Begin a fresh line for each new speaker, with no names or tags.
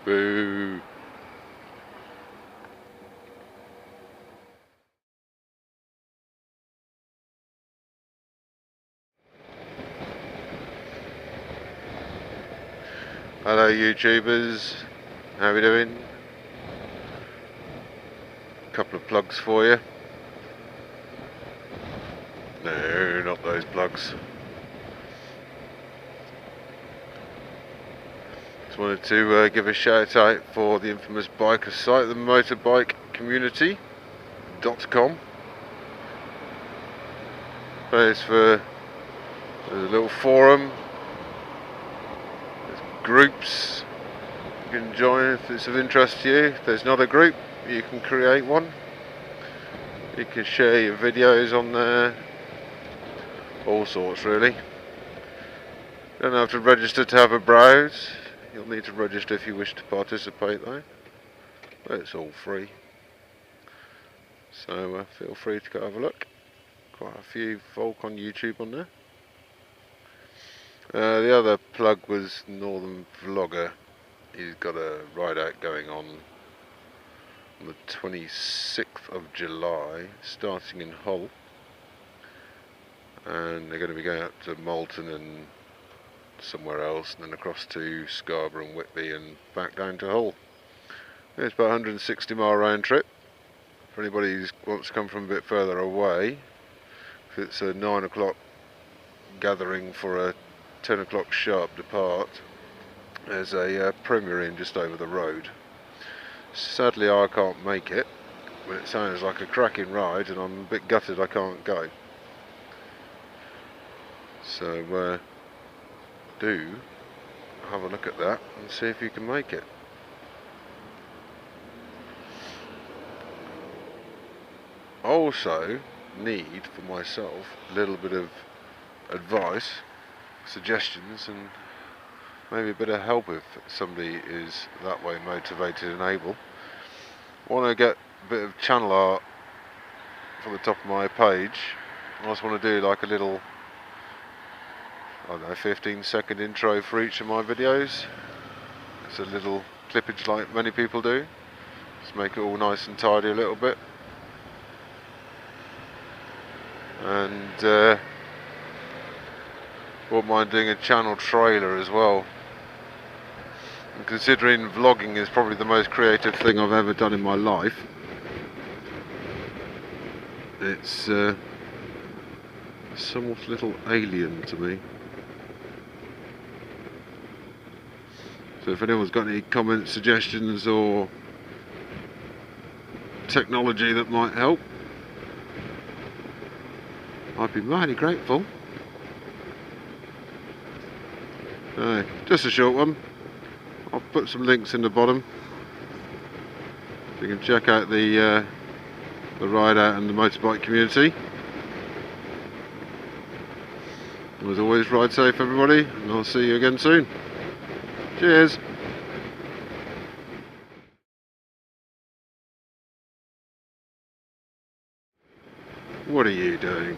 Boo. Hello YouTubers, how are we doing? A couple of plugs for you. No, not those plugs. Just wanted to give a shout out for the infamous biker site, the Motorbike Community.com. Place for, there's a little forum, there's groups you can join if it's of interest to you. If there's not a group, you can create one. You can share your videos on there, all sorts really. You don't have to register to have a browse. You'll need to register if you wish to participate though. But it's all free. So feel free to go have a look. Quite a few folk on YouTube on there. The other plug was Northern Vlogger. He's got a ride out going on the 26th of July, starting in Hull. And they're going to be going up to Malton and somewhere else, and then across to Scarborough and Whitby and back down to Hull. It's about a 160 mile round trip. For anybody who wants to come from a bit further away, if it's a 9 o'clock gathering for a 10 o'clock sharp depart, there's a Premier Inn just over the road. Sadly I can't make it, but it sounds like a cracking ride and I'm a bit gutted I can't go. So do have a look at that and see if you can make it. Also need for myself a little bit of advice, suggestions, and maybe a bit of help if somebody is that way motivated and able. I want to get a bit of channel art for the top of my page. I just want to do like a little, I don't know, 15-second intro for each of my videos. It's a little clippage like many people do. Just make it all nice and tidy a little bit. And wouldn't mind doing a channel trailer as well. And considering vlogging is probably the most creative thing I've ever done in my life, it's somewhat a little alien to me. So if anyone's got any comments, suggestions or technology that might help, I'd be mighty grateful. Just a short one. I'll put some links in the bottom so you can check out the ride out and the motorbike community. And as always, ride safe everybody, and I'll see you again soon. Cheers! What are you doing?